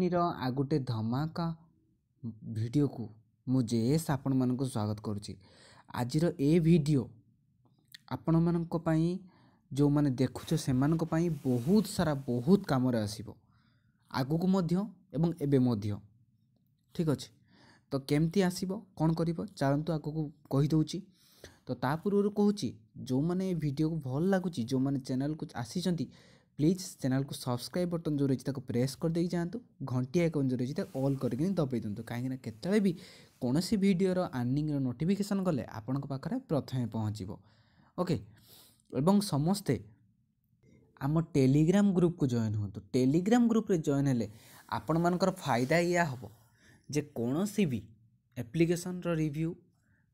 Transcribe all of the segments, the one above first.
Company आ गोटे धमाका video को मु जेएस आपण मानक स्वागत करुच्ची। आज ए वीडियो आपण मानक पई जो माने देखुछ से मानक पई बहुत सारा बहुत काम रे आसीबो आगु को मध्य एवं एबे मध्य। ठीक अच्छे तो केमती आसीबो कौन करिबो चलंतु आगु को कहि दउची। तो ता पूर्व कहूची जो माने वीडियो को भल लागुची जो माने चैनल को आसीचंती प्लीज चैनल को सब्सक्राइब बटन जो रही है प्रेस कर दे जातु घंटी आइकन जो रही है ऑल करके दबाई दिंतु कहीं केतले भी कौन सी वीडियो अर्निंग नोटिफिकेशन गले आपण पाखे प्रथमे पहुँचो। ओके एवं समस्ते आम टेलीग्राम ग्रुप को जॉइन हो। टेलीग्राम ग्रुप रे जॉइन हेले आपण मानकर फायदा या हम जे कौन सी भी एप्लिकेशन रिव्यू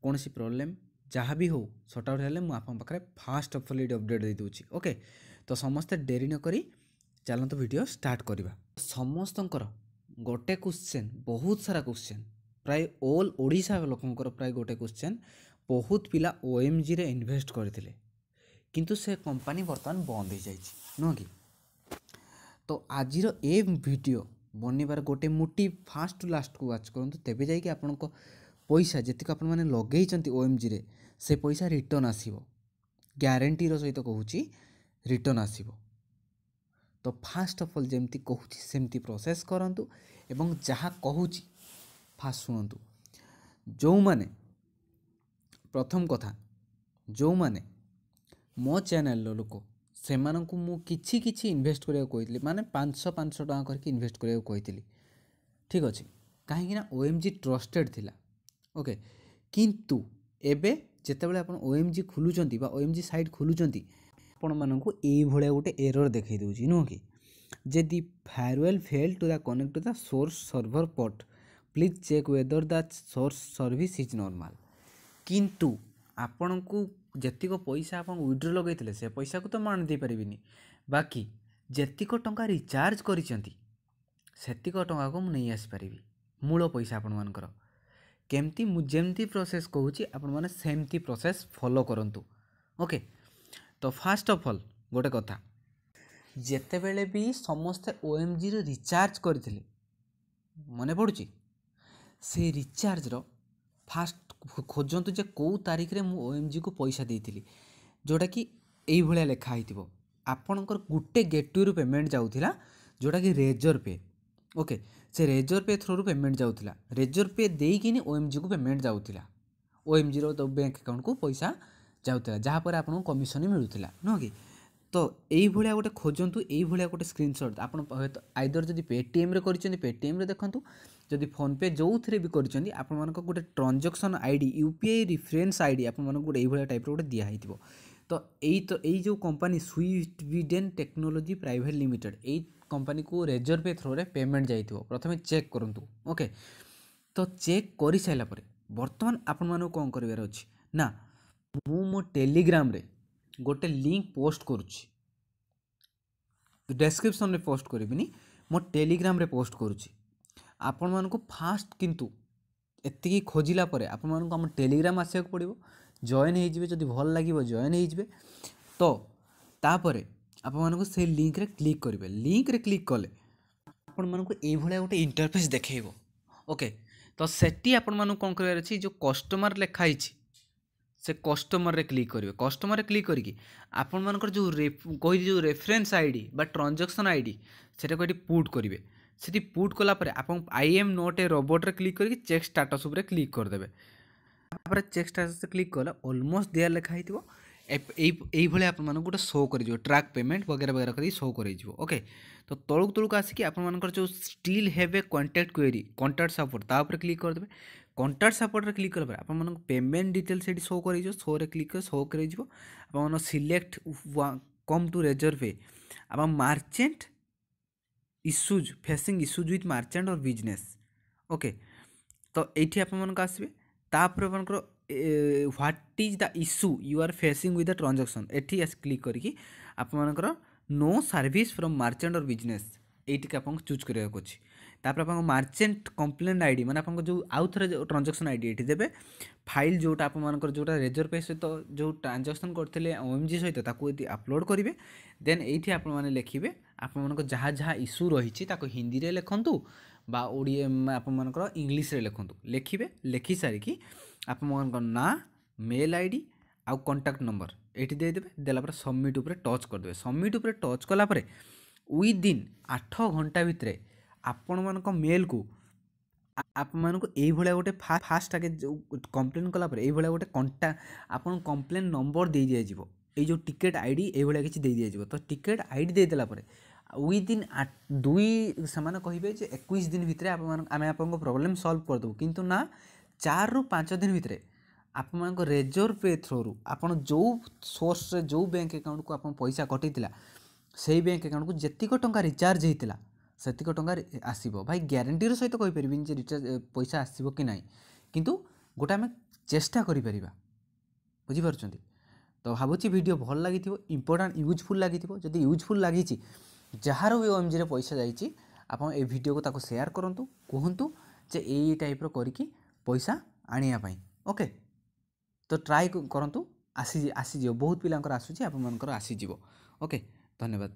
कौन सी प्रॉब्लम जहाँ भी हो सॉर्ट आउट हेले मुझे पाखे फास्ट ऑफ ऑल अपडेट दे दूची। ओके तो समस्ते डेरी न करी चलते वीडियो स्टार्ट करवा। समस्तंकर गोटे क्वेश्चन बहुत सारा क्वेश्चन प्राय ऑल ओडिशा लोकंकर प्राय गोटे क्वेश्चन बहुत पिला ओएमजी रे इन्वेस्ट करथिले किंतु से कंपनी वर्तमान बंद हो जाइए नुह कि। तो आज ए वीडियो बनवार गोटे मोटिव फास्ट टू लास्ट को वाच करूँ तेबे जाइए आपण पैसा जीक आप लगे ओएमजी रे से पैसा रिटर्न आसीबो ग्यारंटीर सहित कहूँ रिटर्न आसीबो। तो फास्ट ऑफ ऑल जेमती कहूँ सेमती प्रोसेस करंतु एवं जहाँ कहूँ फास्ट शुणु। जो माने प्रथम कथा जो माने मो चैनल लोक से मु किछि किछि इन्वेस्ट करिया कहइतली माने 500 टका करके इन्वेस्ट करिया कहइतली। ठीक अच्छे कहीं ओएमजी ट्रस्टेड थिला। ओके किंतु एबे जेतेबेले आपण ओएमजी खुलुचंती बा ओएमजी साइट खुलुचंती आपण मानकु एई भलिया गोटे एरर देखै दउची नो कि जदि firewall fail to the connect to the source server port please check whether the source service is normal. किंतु आपण को जेतिक पैसा आपण विड्रॉ लगैथिले से पैसा को तो मान दे परिबिनी बाकी जेतिक टंका रिचार्ज करिसेंती सेतिक टंका को मु नै आसी परिबी मूल पैसा आपण मानकर केमती मु जेमती प्रोसेस कहूची आपण माने सेमती प्रोसेस फॉलो करंतु। ओके तो फास्ट ऑफ ऑल गोटे कथा जेते बेले भी समस्ते ओएमजी रे रिचार्ज करथिले मने पड़ुची से रिचार्ज रो फास्ट खोजंतु जे को तारीख रे मु ओएमजी को पैसा देइथिली जोटा कि एई भलिया लेखा हितिबो आपणकर गुटे गेटवे पेमेंट जाउथिला जोटा कि रेजर पे। ओके से रेजर पे थ्रू पेमेंट जाउथिला रेजर पे देइकिनी ओएमजी को पेमेंट जाउथिला ओएमजी रो तो बैंक अकाउंट को पैसा जाउथिला जहाँ पर आपन कमिशन मिलुथिला नो कि। तो एई भलिया गोटे खोजंतु एई भलिया गोटे स्क्रीनशॉट आपन आइदर जदि पेटीएम रे करिसेंती पेटीएम रे देखंतु जदि फोन पे जो थरे भी करिसेंती आपन मानको गोटे transaction ID UPI reference ID आपन मानको गोटे एई भलिया टाइप रो गोटे दिया हितिबो। तो एई जो company Sweden technology private limited एई कंपनी को रेजर पे थ्रो रे पेमेंट जाइथिबो प्रथमे चेक करंतु। ओके तो चेक करि साइला परे वर्तमान आपन मानको कोन करिवार अछि ना मु मो टेलीग्राम रे गोटे लिंक पोस्ट करुच्ची डिस्क्रिप्शन रे पोस्ट करिबिनी मो टेलीग्राम रे पोस्ट करुच्ची आपण मानको फास्ट किंतु एतिकी खोजिला परे आपण मानको हम टेलीग्राम आसिया पड़िबो जॉइन हो जिवे जदि भल लागिबो जॉइन हो जिवे। तो तापरे आपण मानको से लिंक रे क्लिक करिवे लिंक रे क्लिक कले आपण मानको एई भलिया गोटे इंटरफेस देखेइबो। ओके तो सेटी आपण मानको कोन करबार अछि जो कस्टमर लेखा हिची से कस्टमर रे क्लिक करिवे कस्टमर रे क्लिक करिकी आपण मानकर जो कहि जो रेफरेंस आईडी बा ट्रांजैक्शन आईडी सेटा को पुट करिवे सेटी पुट कला परे आपण I am not a robot रे क्लिक करिकी चेक स्टेटस ऊपर क्लिक कर देबे तापर चेक स्टेटस से क्लिक कला ऑलमोस्ट देयर लेखा हितिबो एई भले आपण मानक गोटे शो करि जो ट्रैक पेमेंट वगैरह वगैरह करी शो करि जो। ओके तो तळुक तळुक आसिकी आपण मानकर जो still have a contact query contact support ता ऊपर क्लिक कर देबे कांटेक्ट सपोर्ट रे क्लिक करबे आपण मानक पेमेंट डिटेल सेठी शो करि जो शो रे क्लिक कर शो करि जो आपण मानक select come to Razorpay आपण merchant issues facing issues with merchant और बिजनेस। ओके तो एठी आपण मानक आसीबे तापर आपनकर what is the issue you are facing with the transaction एठी क्लिक करिकी आपण मानकर नो सर्विस फ्रॉम मार्चेंट और बिजनेस एठी के आपण चूज करिया को अछि। तापर आप मार्चेंट कंप्लेंट आईडी माने आपन जो आउ थरे ट्रांजैक्शन आईडी एठी देबे फाइल जोटा आप मानकर जोटा रेजर पे सहित जो ट्रांजैक्शन करथिले ओएमजी सहित ताकू यदि अपलोड करिवे देन एठी आप माने लिखिबे ଆପଣମାନଙ୍କ ଯାହା ଯାହା ଇସ୍ୟୁ ରହିଛି ତାକୁ ହିନ୍ଦୀରେ ଲେଖନ୍ତୁ ବା ଓଡ଼ିଆ ଆପଣମାନଙ୍କର ଇଂଲିଶରେ ଲେଖନ୍ତୁ। ଲେଖିବେ, ଲେଖି ସାରିକି ଆପଣମାନଙ୍କ ନାଁ, ମେଲ୍ ଆଇ ଡ଼ି ଆଉ କଣ୍ଟାକ୍ଟ ନମ୍ବର ଏଇଠି ଦେଇଦେବେ। ଦେଲା ପରେ ସବମିଟ୍ ଉପରେ ଟଚ୍ କରିଦେବେ। ସବମିଟ୍ ଉପରେ ଟଚ୍ କଲା ପରେ ୱିଦିନ୍ 8 ଘଣ୍ଟା ଭିତରେ ଆପଣମାନଙ୍କ ମେଲ୍କୁ ଆପଣମାନଙ୍କୁ ଏଇଭଳିଆ ଗୋଟେ ଫାଷ୍ଟ ଆଗେ ଯେଉଁ କମ୍ପ୍ଲେନ୍ କଲା ପରେ ଏଇଭଳିଆ ଗୋଟେ ଆପଣଙ୍କୁ କମ୍ପ୍ଲେନ୍ ନମ୍ବର ଦେଇ ଦିଆଯିବ। ଏଇ ଯେଉଁ ଟିକେଟ୍ ଆଇ ଡ଼ି ଏଇଭଳିଆ କିଛି ଦେଇ ଦିଆଯିବ। ତ ଟିକେଟ୍ ଆଇ ଡ଼ି ଦେଇଦେଲା ପରେ ୱିଦିନ୍ ସେମାନେ କହିବେ ଯେ 21 ଦିନ ଭିତରେ ଆମେ ଆପଣଙ୍କ ପ୍ରୋବ୍ଲେମ୍ ସଲ୍ଭ କରିଦେବୁ। କିନ୍ତୁ ନା, 4ରୁ 5 ଦିନ ଭିତରେ ଆପଣଙ୍କ ରେଜର୍ଭ ପେ ଥ୍ରୋରୁ ଆପଣ ଯେଉଁ ସୋର୍ସରେ ଯେଉଁ ବ୍ୟାଙ୍କ ଆକାଉଣ୍ଟକୁ ଆପଣ ପଇସା କଟିଥିଲା ସେଇ ବ୍ୟାଙ୍କ ଆକାଉଣ୍ଟକୁ ଯେତିକ ଟଙ୍କା ରିଚାର୍ଜ ହେଇଥିଲା ସେତିକ ଟଙ୍କା ଆସିବ। ଭାଇ ଗ୍ୟାରେଣ୍ଟିର ସହିତ କହିପାରିବିନି ଯେ ପଇସା ଆସିବ କି ନାହିଁ, କିନ୍ତୁ ଗୋଟେ ଆମେ ଚେଷ୍ଟା କରିପାରିବା। ବୁଝିପାରୁଛନ୍ତି? ତ ଭାବୁଛି ଭିଡ଼ିଓ ଭଲ ଲାଗିଥିବ, ଇମ୍ପୋର୍ଟାଣ୍ଟ ୟୁଜଫୁଲ୍ ଲାଗିଥିବ। ଯଦି ୟୁଜଫୁଲ୍ ଲାଗିଛି, ଯାହାର ବି OMGରେ ପଇସା ଯାଇଛି, ଆପଣ ଏ ଭିଡ଼ିଓକୁ ତାକୁ ସେୟାର କରନ୍ତୁ, କୁହନ୍ତୁ ଯେ ଏଇ ଟାଇପ୍ର କରିକି ପଇସା ଆଣିବା ପାଇଁ। ଓକେ, ତ ଟ୍ରାଏ କରନ୍ତୁ, ଆସିଯିବ। ବହୁତ ପିଲାଙ୍କର ଆସୁଛି, ଆପଣମାନଙ୍କର ଆସିଯିବ। ଓକେ, ଧନ୍ୟବାଦ।